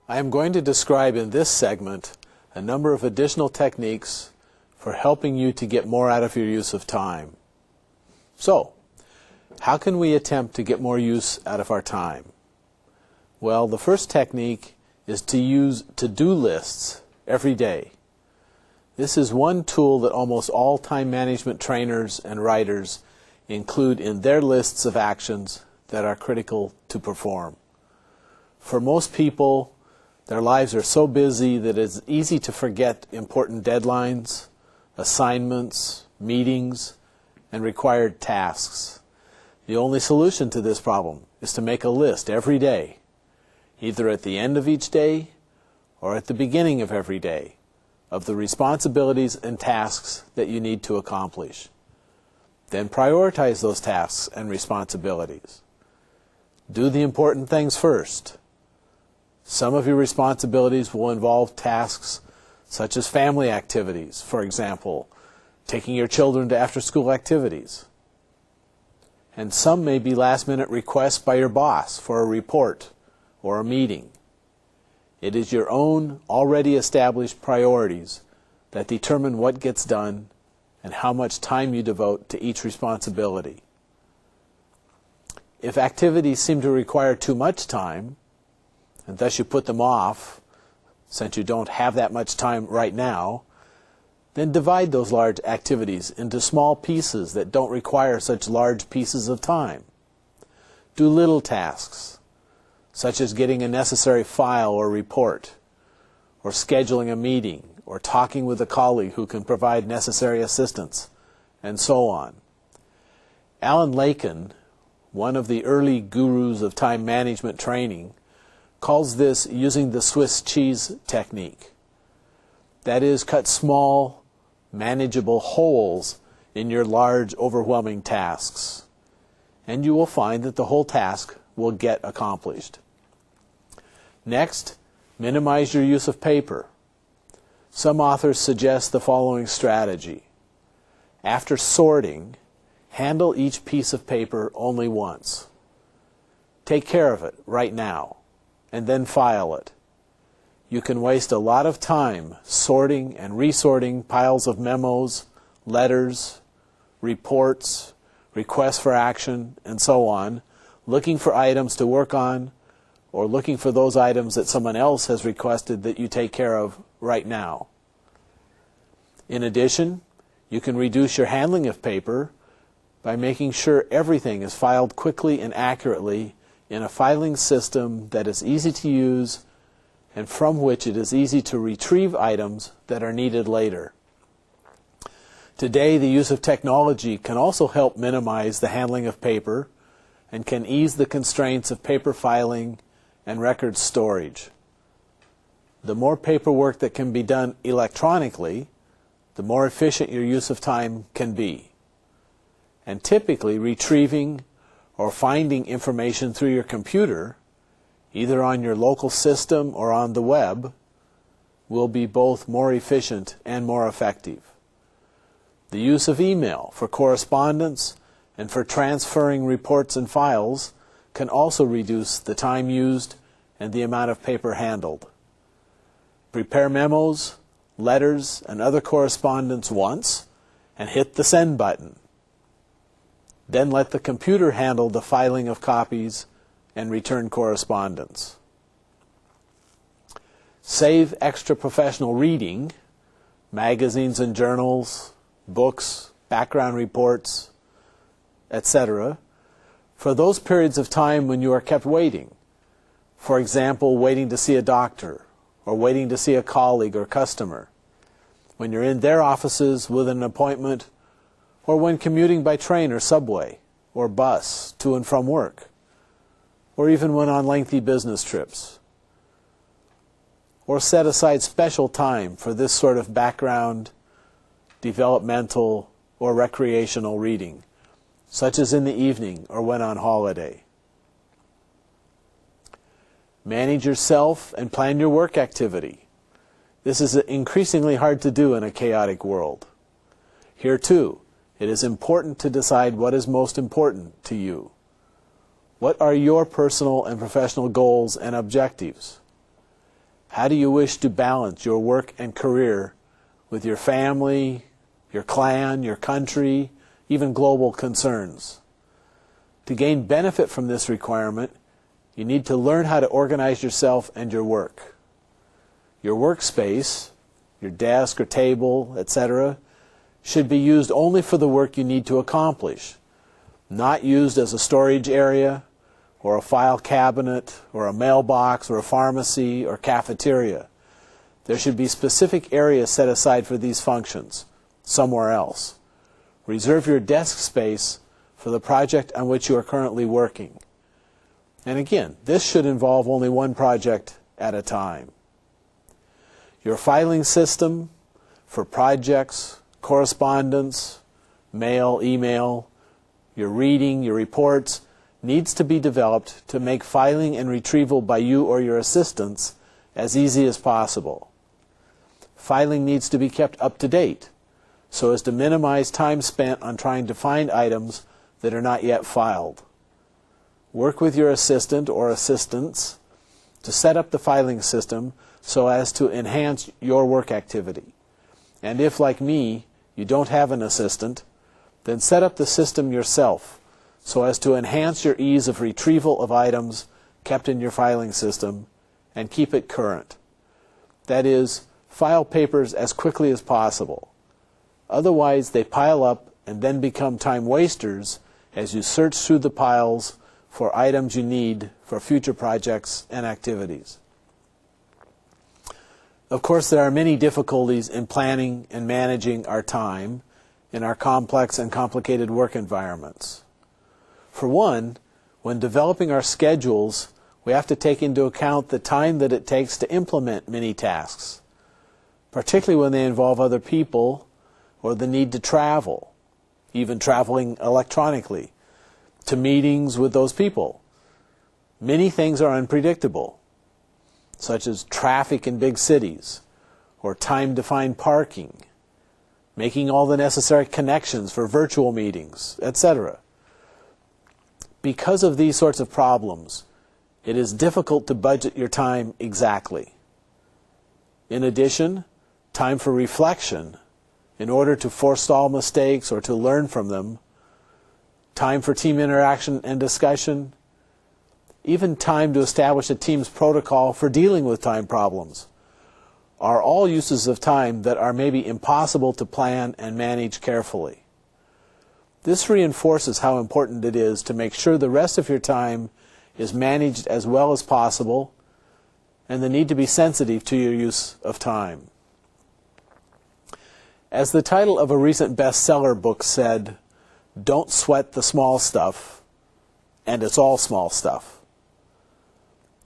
I am going to describe in this segment a number of additional techniques for helping you to get more out of your use of time. So, how can we attempt to get more use out of our time? Well, the first technique is to use to-do lists every day. This is one tool that almost all time management trainers and writers include in their lists of actions that are critical to perform. For most people, their lives are so busy that it's easy to forget important deadlines, assignments, meetings, and required tasks. The only solution to this problem is to make a list every day, either at the end of each day or at the beginning of every day, of the responsibilities and tasks that you need to accomplish. Then prioritize those tasks and responsibilities. Do the important things first. Some of your responsibilities will involve tasks such as family activities, for example, taking your children to after-school activities. And some may be last-minute requests by your boss for a report or a meeting. It is your own already established priorities that determine what gets done and how much time you devote to each responsibility. If activities seem to require too much time, and thus you put them off, since you don't have that much time right now, then divide those large activities into small pieces that don't require such large pieces of time. Do little tasks, such as getting a necessary file or report, or scheduling a meeting, or talking with a colleague who can provide necessary assistance, and so on. Alan Lakin, one of the early gurus of time management training, calls this using the Swiss cheese technique. That is, cut small, manageable holes in your large, overwhelming tasks, and you will find that the whole task will get accomplished. Next, minimize your use of paper. Some authors suggest the following strategy. After sorting, handle each piece of paper only once. Take care of it right now, and then file it. You can waste a lot of time sorting and resorting piles of memos, letters, reports, requests for action, and so on, looking for items to work on, or looking for those items that someone else has requested that you take care of right now. In addition, you can reduce your handling of paper by making sure everything is filed quickly and accurately in a filing system that is easy to use and from which it is easy to retrieve items that are needed later. Today, the use of technology can also help minimize the handling of paper and can ease the constraints of paper filing and record storage. The more paperwork that can be done electronically, the more efficient your use of time can be. And typically, retrieving or finding information through your computer, either on your local system or on the web, will be both more efficient and more effective. The use of email for correspondence and for transferring reports and files can also reduce the time used and the amount of paper handled. Prepare memos, letters, and other correspondence once and hit the send button. Then let the computer handle the filing of copies and return correspondence. Save extra professional reading, magazines and journals, books, background reports, etc., for those periods of time when you are kept waiting. For example, waiting to see a doctor, or waiting to see a colleague or customer, when you're in their offices with an appointment, or when commuting by train or subway or bus to and from work, or even when on lengthy business trips. Or set aside special time for this sort of background, developmental, or recreational reading, such as in the evening or when on holiday. Manage yourself and plan your work activity. This is increasingly hard to do in a chaotic world. Here too, it is important to decide what is most important to you. What are your personal and professional goals and objectives? How do you wish to balance your work and career with your family, your clan, your country, even global concerns? To gain benefit from this requirement, you need to learn how to organize yourself and your work. Your workspace, your desk or table, etc., should be used only for the work you need to accomplish, not used as a storage area, or a file cabinet, or a mailbox, or a pharmacy, or cafeteria. There should be specific areas set aside for these functions, somewhere else. Reserve your desk space for the project on which you are currently working. And again, this should involve only one project at a time. Your filing system for projects, correspondence, mail, email, your reading, your reports, needs to be developed to make filing and retrieval by you or your assistants as easy as possible. Filing needs to be kept up to date so as to minimize time spent on trying to find items that are not yet filed. Work with your assistant or assistants to set up the filing system so as to enhance your work activity. And if, like me, you don't have an assistant, then set up the system yourself so as to enhance your ease of retrieval of items kept in your filing system and keep it current. That is, file papers as quickly as possible. Otherwise, they pile up and then become time wasters as you search through the piles for items you need for future projects and activities. Of course, there are many difficulties in planning and managing our time in our complex and complicated work environments. For one, when developing our schedules, we have to take into account the time that it takes to implement many tasks, particularly when they involve other people or the need to travel, even traveling electronically, to meetings with those people. Many things are unpredictable, such as traffic in big cities, or time to find parking, making all the necessary connections for virtual meetings, etc. Because of these sorts of problems, it is difficult to budget your time exactly. In addition, time for reflection, in order to forestall mistakes or to learn from them, time for team interaction and discussion, even time to establish a team's protocol for dealing with time problems, are all uses of time that are maybe impossible to plan and manage carefully. This reinforces how important it is to make sure the rest of your time is managed as well as possible and the need to be sensitive to your use of time. As the title of a recent bestseller book said, "Don't sweat the small stuff, and it's all small stuff."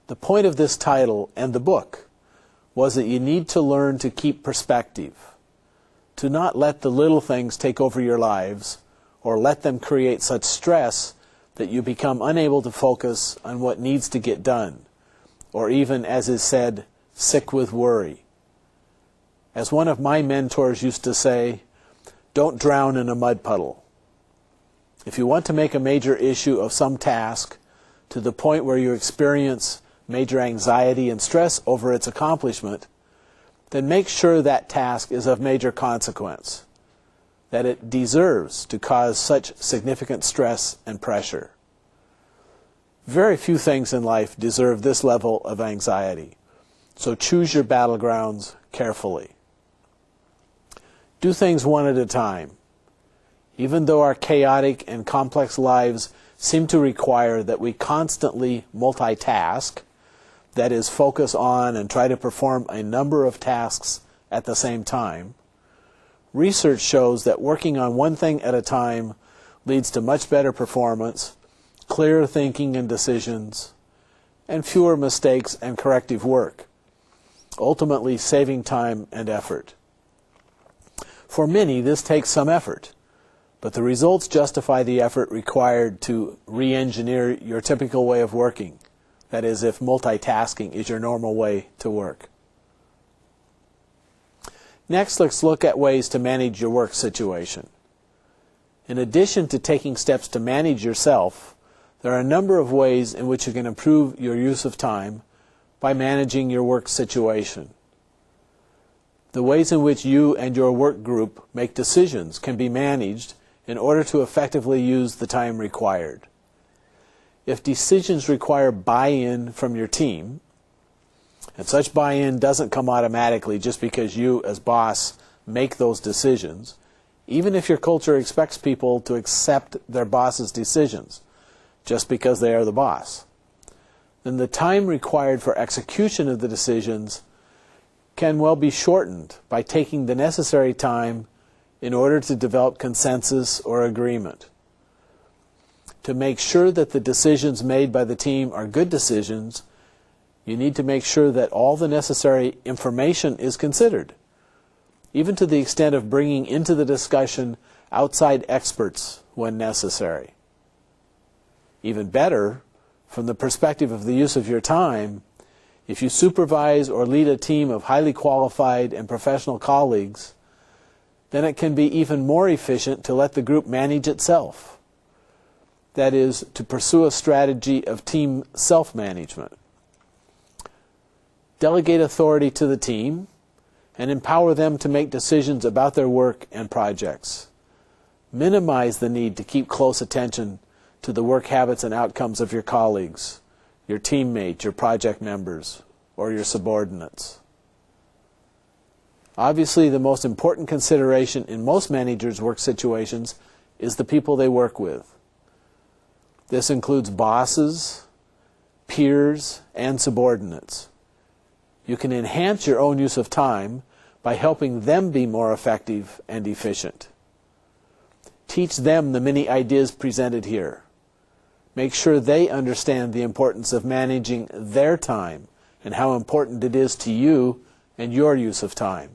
The point of this title and the book was that you need to learn to keep perspective, to not let the little things take over your lives or let them create such stress that you become unable to focus on what needs to get done, or even, as is said, sick with worry. As one of my mentors used to say, don't drown in a mud puddle. If you want to make a major issue of some task to the point where you experience major anxiety and stress over its accomplishment, then make sure that task is of major consequence, that it deserves to cause such significant stress and pressure. Very few things in life deserve this level of anxiety, so choose your battlegrounds carefully. Do things one at a time. Even though our chaotic and complex lives seem to require that we constantly multitask, that is, focus on and try to perform a number of tasks at the same time, research shows that working on one thing at a time leads to much better performance, clearer thinking and decisions, and fewer mistakes and corrective work, ultimately saving time and effort. For many, this takes some effort, but the results justify the effort required to re-engineer your typical way of working. That is, if multitasking is your normal way to work. Next, let's look at ways to manage your work situation. In addition to taking steps to manage yourself, there are a number of ways in which you can improve your use of time by managing your work situation. The ways in which you and your work group make decisions can be managed in order to effectively use the time required. If decisions require buy-in from your team, and such buy-in doesn't come automatically just because you as boss make those decisions, even if your culture expects people to accept their boss's decisions just because they are the boss, then the time required for execution of the decisions can well be shortened by taking the necessary time in order to develop consensus or agreement. To make sure that the decisions made by the team are good decisions, you need to make sure that all the necessary information is considered, even to the extent of bringing into the discussion outside experts when necessary. Even better, from the perspective of the use of your time, if you supervise or lead a team of highly qualified and professional colleagues, then it can be even more efficient to let the group manage itself. That is, to pursue a strategy of team self-management. Delegate authority to the team and empower them to make decisions about their work and projects. Minimize the need to keep close attention to the work habits and outcomes of your colleagues, your teammates, your project members, or your subordinates. Obviously, the most important consideration in most managers' work situations is the people they work with. This includes bosses, peers, and subordinates. You can enhance your own use of time by helping them be more effective and efficient. Teach them the many ideas presented here. Make sure they understand the importance of managing their time and how important it is to you and your use of time.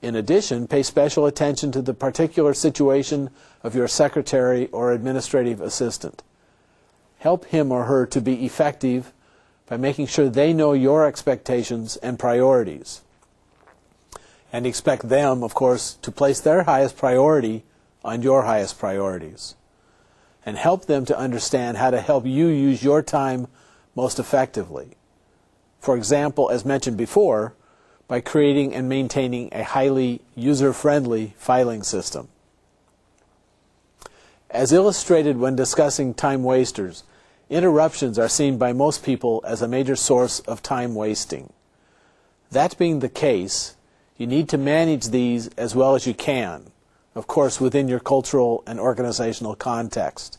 In addition, pay special attention to the particular situation of your secretary or administrative assistant. Help him or her to be effective by making sure they know your expectations and priorities. And expect them, of course, to place their highest priority on your highest priorities. And help them to understand how to help you use your time most effectively. For example, as mentioned before, by creating and maintaining a highly user-friendly filing system. As illustrated when discussing time wasters, interruptions are seen by most people as a major source of time wasting. That being the case, you need to manage these as well as you can, of course within your cultural and organizational context.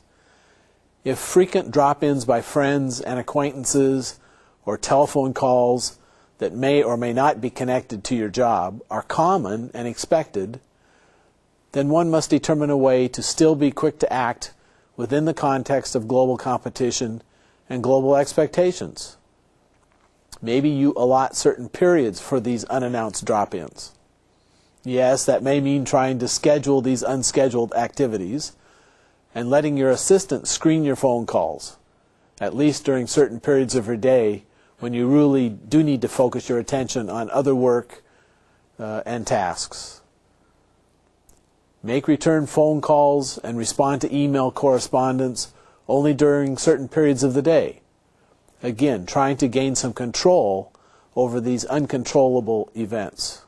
If frequent drop-ins by friends and acquaintances or telephone calls that may or may not be connected to your job are common and expected, then one must determine a way to still be quick to act within the context of global competition and global expectations. Maybe you allot certain periods for these unannounced drop-ins. Yes, that may mean trying to schedule these unscheduled activities and letting your assistant screen your phone calls, at least during certain periods of your day when you really do need to focus your attention on other work and tasks. Make return phone calls and respond to email correspondence only during certain periods of the day. Again, trying to gain some control over these uncontrollable events.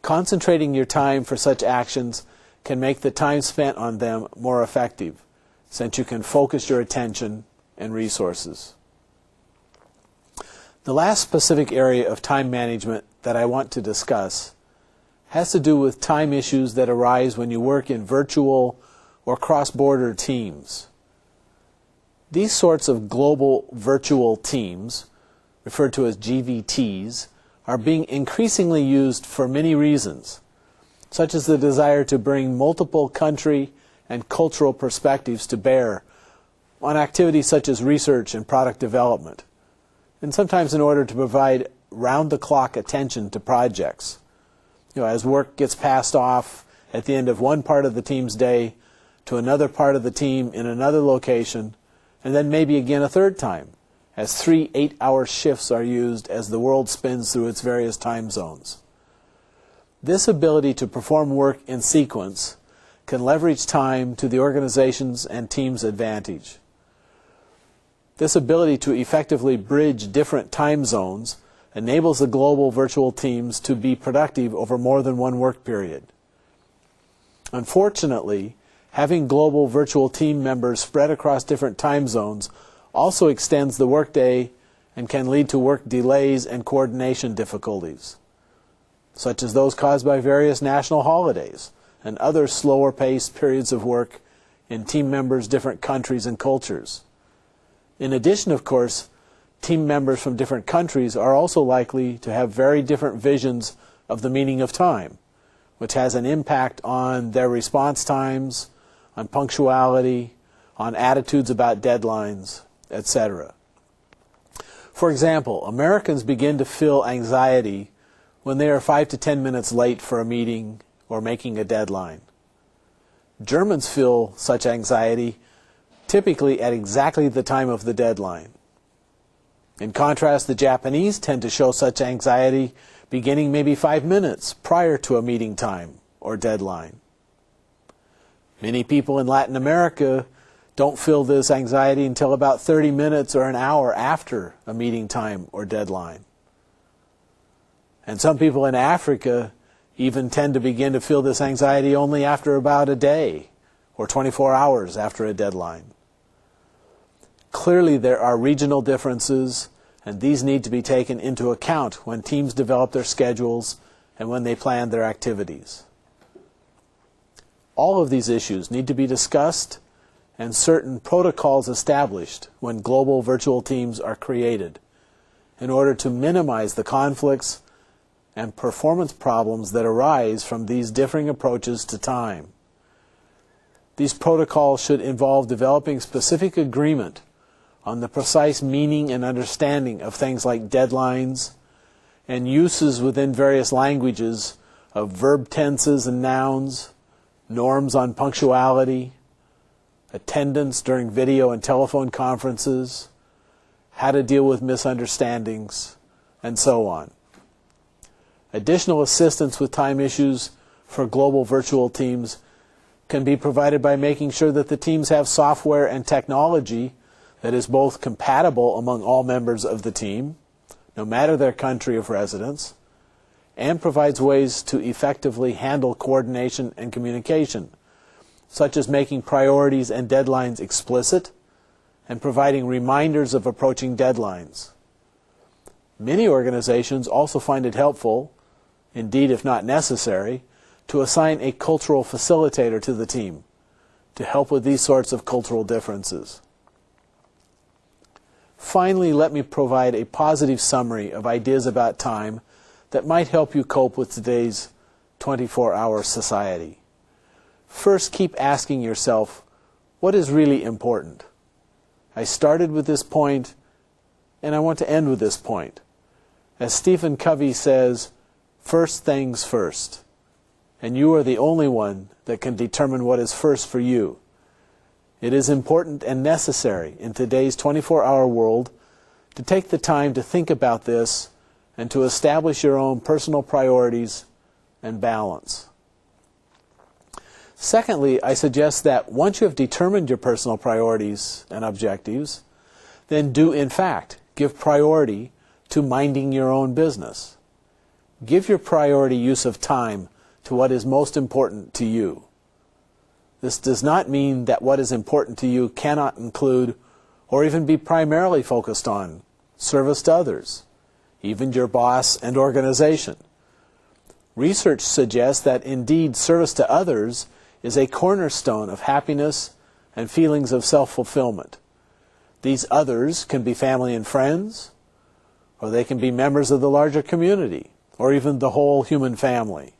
Concentrating your time for such actions can make the time spent on them more effective, since you can focus your attention and resources. The last specific area of time management that I want to discuss has to do with time issues that arise when you work in virtual or cross-border teams. These sorts of global virtual teams, referred to as GVTs, are being increasingly used for many reasons, such as the desire to bring multiple country and cultural perspectives to bear on activities such as research and product development, and sometimes in order to provide round-the-clock attention to projects. As work gets passed off at the end of one part of the team's day to another part of the team in another location, and then maybe again a third time, as 3 8-hour shifts are used as the world spins through its various time zones. This ability to perform work in sequence can leverage time to the organization's and team's advantage. This ability to effectively bridge different time zones enables the global virtual teams to be productive over more than one work period. Unfortunately, having global virtual team members spread across different time zones also extends the workday and can lead to work delays and coordination difficulties, such as those caused by various national holidays and other slower-paced periods of work in team members' different countries and cultures. In addition, of course, team members from different countries are also likely to have very different visions of the meaning of time, which has an impact on their response times, on punctuality, on attitudes about deadlines, etc. For example, Americans begin to feel anxiety when they are 5 to 10 minutes late for a meeting or making a deadline. Germans feel such anxiety typically at exactly the time of the deadline. In contrast, the Japanese tend to show such anxiety beginning maybe 5 minutes prior to a meeting time or deadline. Many people in Latin America don't feel this anxiety until about 30 minutes or an hour after a meeting time or deadline. And some people in Africa even tend to begin to feel this anxiety only after about a day or 24 hours after a deadline. Clearly, there are regional differences, and these need to be taken into account when teams develop their schedules and when they plan their activities. All of these issues need to be discussed and certain protocols established when global virtual teams are created in order to minimize the conflicts and performance problems that arise from these differing approaches to time. These protocols should involve developing specific agreement on the precise meaning and understanding of things like deadlines and uses within various languages of verb tenses and nouns, norms on punctuality, attendance during video and telephone conferences, how to deal with misunderstandings, and so on. Additional assistance with time issues for global virtual teams can be provided by making sure that the teams have software and technology that is both compatible among all members of the team, no matter their country of residence, and provides ways to effectively handle coordination and communication, such as making priorities and deadlines explicit and providing reminders of approaching deadlines. Many organizations also find it helpful, indeed if not necessary, to assign a cultural facilitator to the team to help with these sorts of cultural differences. Finally, let me provide a positive summary of ideas about time that might help you cope with today's 24-hour society. First, keep asking yourself, what is really important? I started with this point, and I want to end with this point. As Stephen Covey says, first things first. And you are the only one that can determine what is first for you. It is important and necessary in today's 24-hour world to take the time to think about this and to establish your own personal priorities and balance. Secondly, I suggest that once you have determined your personal priorities and objectives, then do in fact give priority to minding your own business. Give your priority use of time to what is most important to you. This does not mean that what is important to you cannot include or even be primarily focused on service to others, even your boss and organization. Research suggests that indeed service to others is a cornerstone of happiness and feelings of self-fulfillment. These others can be family and friends, or they can be members of the larger community, or even the whole human family.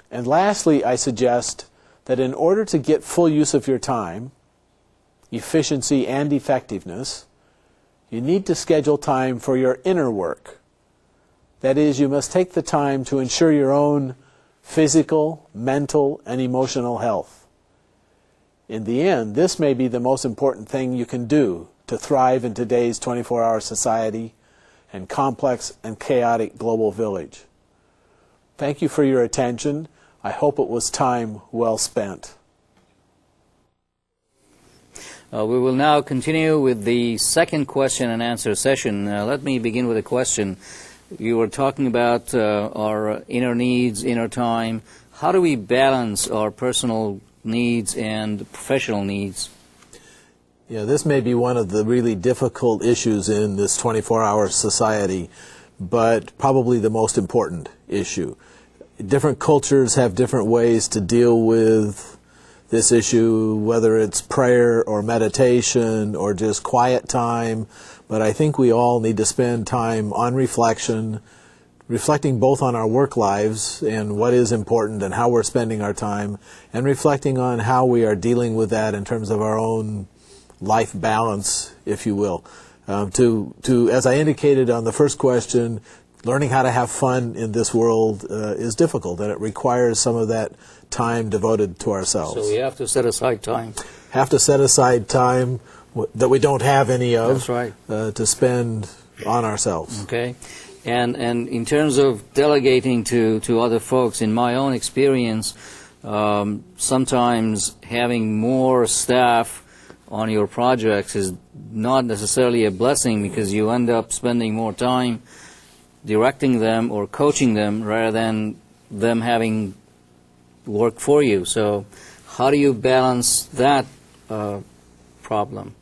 And lastly, I suggest that in order to get full use of your time, efficiency and effectiveness, you need to schedule time for your inner work. That is, you must take the time to ensure your own physical, mental, and emotional health. In the end, this may be the most important thing you can do to thrive in today's 24-hour society and complex and chaotic global village. Thank you for your attention. I hope it was time well spent. We will now continue with the second question and answer session. Let me begin with a question. You were talking about our inner needs, inner time. How do we balance our personal needs and professional needs? Yeah, this may be one of the really difficult issues in this 24-hour society, but probably the most important issue. Different cultures have different ways to deal with this issue, whether it's prayer or meditation or just quiet time. But I think we all need to spend time on reflecting both on our work lives and what is important and how we're spending our time, and reflecting on how we are dealing with that in terms of our own life balance, if you will. As I indicated on the first question, learning how to have fun in this world is difficult, and it requires some of that time devoted to ourselves. So we have to set aside time. Have to set aside time that we don't have any of. That's right. To spend on ourselves. Okay. And in terms of delegating to other folks, in my own experience, sometimes having more staff on your projects is not necessarily a blessing, because you end up spending more time directing them or coaching them rather than them having work for you. So how do you balance that problem?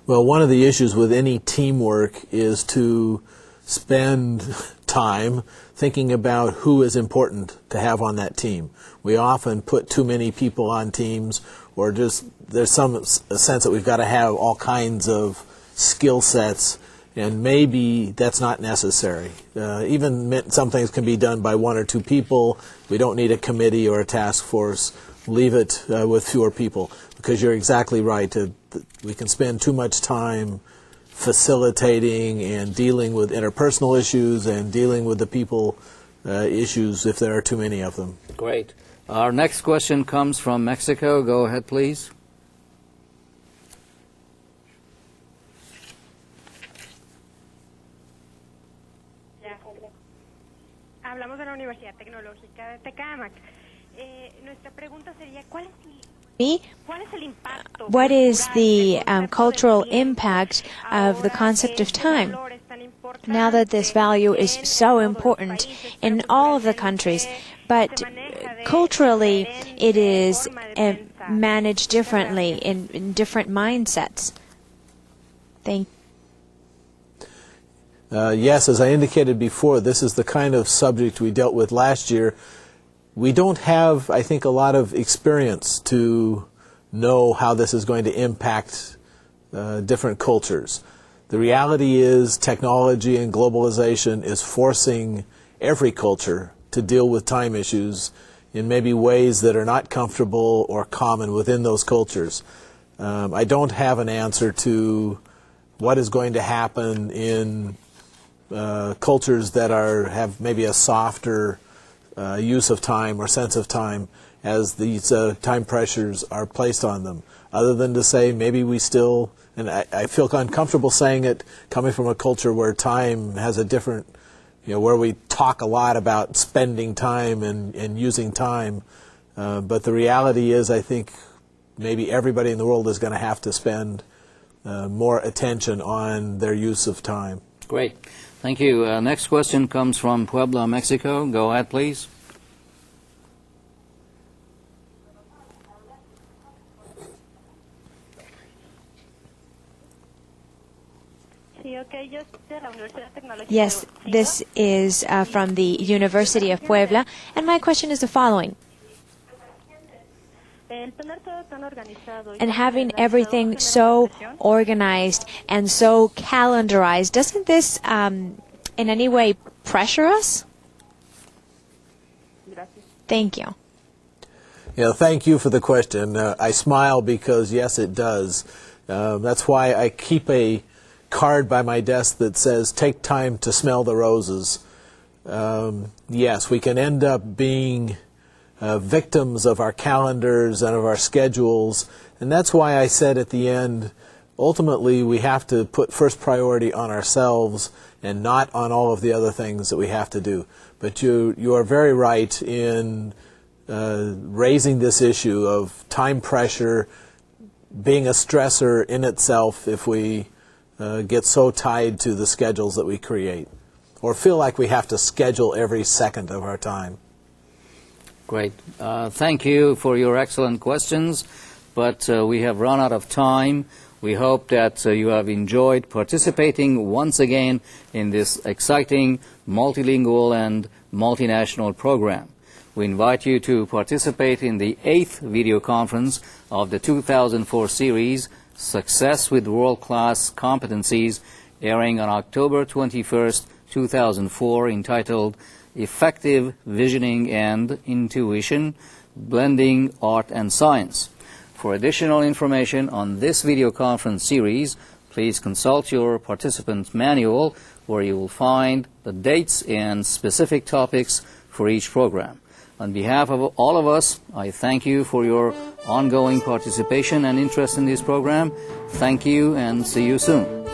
Well, one of the issues with any teamwork is to spend time thinking about who is important to have on that team. We often put too many people on teams, or just there's a sense that we've got to have all kinds of skill sets, and maybe that's not necessary. Even some things can be done by one or two people. We don't need a committee or a task force. Leave it with fewer people, because you're exactly right. We can spend too much time facilitating and dealing with interpersonal issues and dealing with the people issues if there are too many of them. Great. Our next question comes from Mexico. Go ahead, please. Hablamos de la Universidad Tecnológica de Tecámac. Nuestra pregunta sería, ¿cuál es el impacto? What is the cultural impact of the concept of time? Now that this value is so important in all of the countries, but culturally it is managed differently in different mindsets. Thank you. Yes, as I indicated before, this is the kind of subject we dealt with last year. We don't have, I think, a lot of experience to know how this is going to impact different cultures. The reality is technology and globalization is forcing every culture to deal with time issues in maybe ways that are not comfortable or common within those cultures. I don't have an answer to what is going to happen in cultures that have maybe a softer use of time or sense of time as these time pressures are placed on them, other than to say maybe we still, and I feel uncomfortable saying it coming from a culture where time has a different, where we talk a lot about spending time and using time, but the reality is I think maybe everybody in the world is going to have to spend more attention on their use of time. Great. Thank you. Next question comes from Puebla, Mexico. Go ahead, please. Yes, this is from the University of Puebla, and my question is the following. And having everything so organized and so calendarized, doesn't this in any way pressure us? Thank you. Thank you for the question. I smile because, yes, it does. That's why I keep a card by my desk that says, take time to smell the roses. Yes, we can end up being victims of our calendars and of our schedules, and that's why I said at the end, ultimately we have to put first priority on ourselves and not on all of the other things that we have to do. But you are very right in raising this issue of time pressure being a stressor in itself if we get so tied to the schedules that we create, or feel like we have to schedule every second of our time. Great. Thank you for your excellent questions, but we have run out of time. We hope that you have enjoyed participating once again in this exciting multilingual and multinational program. We invite you to participate in the 8th video conference of the 2004 series, Success with World-Class Competencies, airing on October 21st, 2004, entitled Effective Visioning and Intuition, Blending Art and Science. For additional information on this video conference series, please consult your participant manual, where you will find the dates and specific topics for each program. On behalf of all of us, I thank you for your ongoing participation and interest in this program. Thank you, and see you soon.